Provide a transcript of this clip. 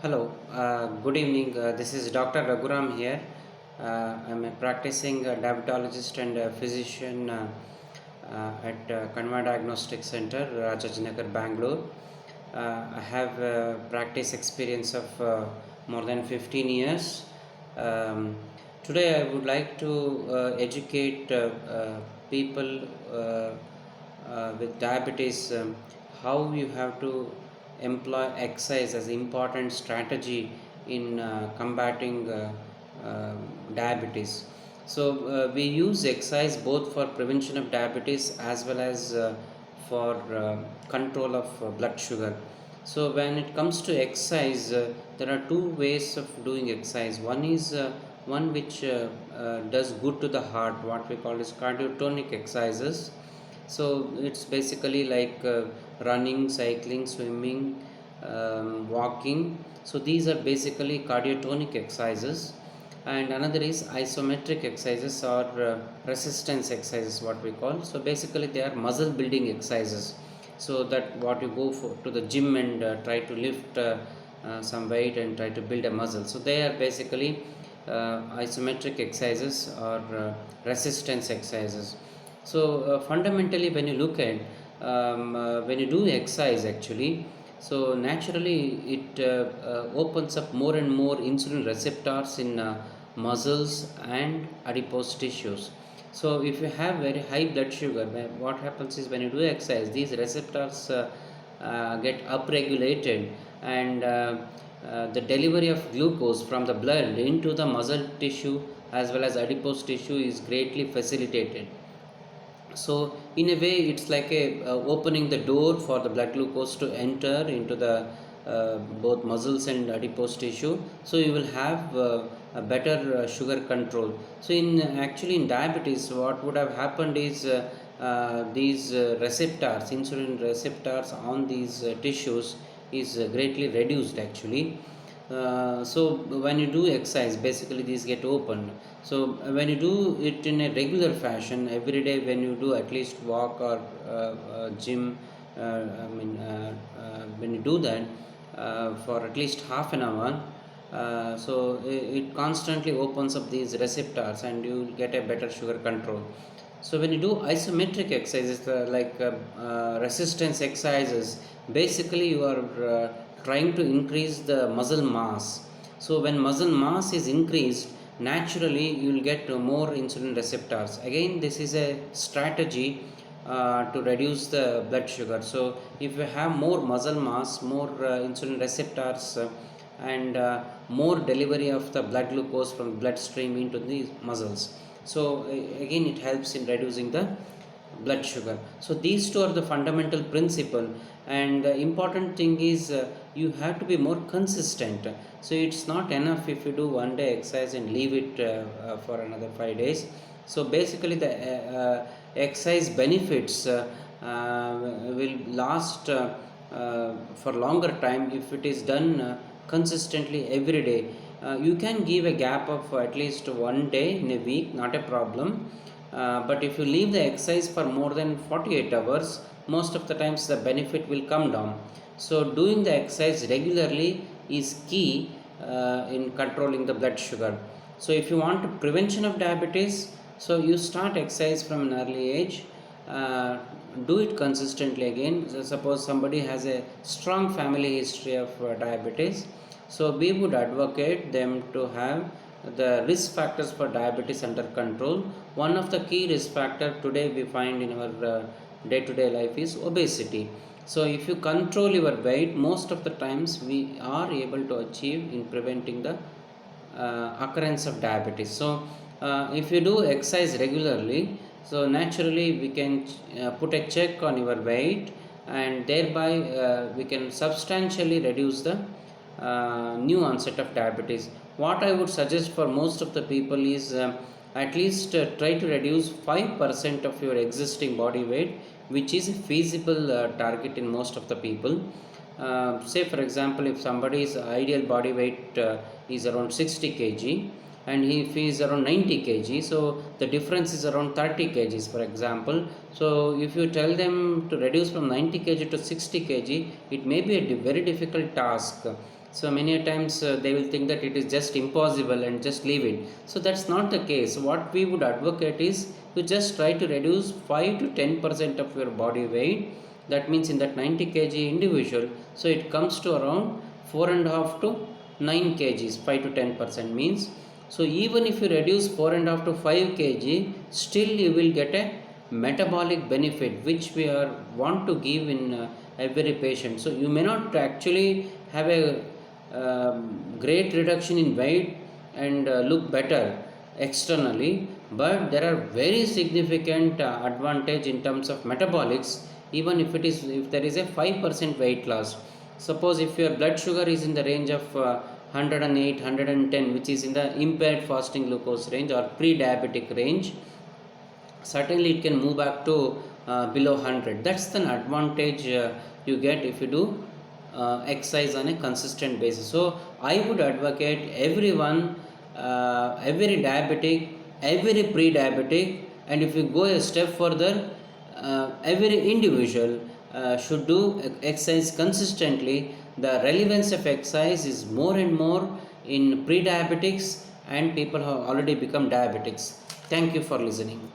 Hello, good evening. This is Dr. Raghuram here. I'm a practicing diabetologist and physician at Kanva Diagnostic Center, Rajajinagar, Bangalore. I have practice experience of more than 15 years. Um, Today, I would like to educate people with diabetes how you have to employ exercise as an important strategy in combating diabetes. So we use exercise both for prevention of diabetes as well as for control of blood sugar. So when it comes to exercise, there are two ways of doing exercise. One is one which does good to the heart, what we call as cardiotonic exercises. So it's basically like running, cycling, swimming, walking. So these are basically cardiotonic exercises. And another is isometric exercises or resistance exercises, what we call. So basically they are muscle building exercises. So that what you go for to the gym and try to lift some weight and try to build a muscle. So they are basically isometric exercises or resistance exercises. So fundamentally, when you look at when you do exercise, actually, so naturally it opens up more and more insulin receptors in muscles and adipose tissues. So if you have very high blood sugar, what happens is when you do exercise, these receptors get upregulated, and the delivery of glucose from the blood into the muscle tissue as well as adipose tissue is greatly facilitated. So in a way it's like a opening the door for the blood glucose to enter into the both muscles and adipose tissue, so you will have a better sugar control. So in actually in diabetes, what would have happened is these receptors, insulin receptors on these tissues is greatly reduced actually. So when you do exercise, basically these get opened. So when you do it in a regular fashion every day, when you do at least walk or gym, when you do that for at least half an hour, so it constantly opens up these receptors and you will get a better sugar control. So when you do isometric exercises like resistance exercises, basically you are trying to increase the muscle mass. So when muscle mass is increased, naturally you will get more insulin receptors. Again, this is a strategy to reduce the blood sugar. So if you have more muscle mass, more insulin receptors, and more delivery of the blood glucose from bloodstream into the muscles, so again it helps in reducing the blood sugar. So these two are the fundamental principle, and the important thing is you have to be more consistent. So it's not enough if you do one day exercise and leave it for another 5 days. So basically the exercise benefits will last for longer time if it is done consistently every day. You can give a gap of at least one day in a week, not a problem. But if you leave the exercise for more than 48 hours, most of the times the benefit will come down. So doing the exercise regularly is key in controlling the blood sugar. So if you want prevention of diabetes, so you start exercise from an early age. uh, do it consistently. Again, so suppose somebody has a strong family history of diabetes, so we would advocate them to have the risk factors for diabetes under control. One of the key risk factor today we find in our day-to-day life is obesity. So if you control your weight, most of the times we are able to achieve in preventing the occurrence of diabetes. So if you do exercise regularly, so naturally we can put a check on your weight, and thereby we can substantially reduce the new onset of diabetes. What I would suggest for most of the people is at least try to reduce 5% of your existing body weight, which is a feasible target in most of the people. Say for example, if somebody's ideal body weight is around 60 kg, and if he is around 90 kg, so the difference is around 30 kgs for example. So if you tell them to reduce from 90 kg to 60 kg, it may be a very difficult task. So many a times they will think that it is just impossible and just leave it. So that's not the case. What we would advocate is you just try to reduce 5 to 10% of your body weight. That means in that 90 kg individual, so it comes to around 4.5 to 9 kgs. 5 to 10% means, so even if you reduce 4.5 to 5 kg, still you will get a metabolic benefit which we are want to give in every patient. So you may not actually have a great reduction in weight and look better externally, but there are very significant advantage in terms of metabolics, even if there is a 5% weight loss. Suppose if your blood sugar is in the range of 108 110, which is in the impaired fasting glucose range or pre-diabetic range, certainly it can move back to below 100. That's the advantage you get if you do exercise on a consistent basis. So I would advocate everyone, every diabetic, every pre-diabetic, and if you go a step further, every individual should do exercise consistently. The relevance of exercise is more and more in pre-diabetics and people who have already become diabetics. Thank you for listening.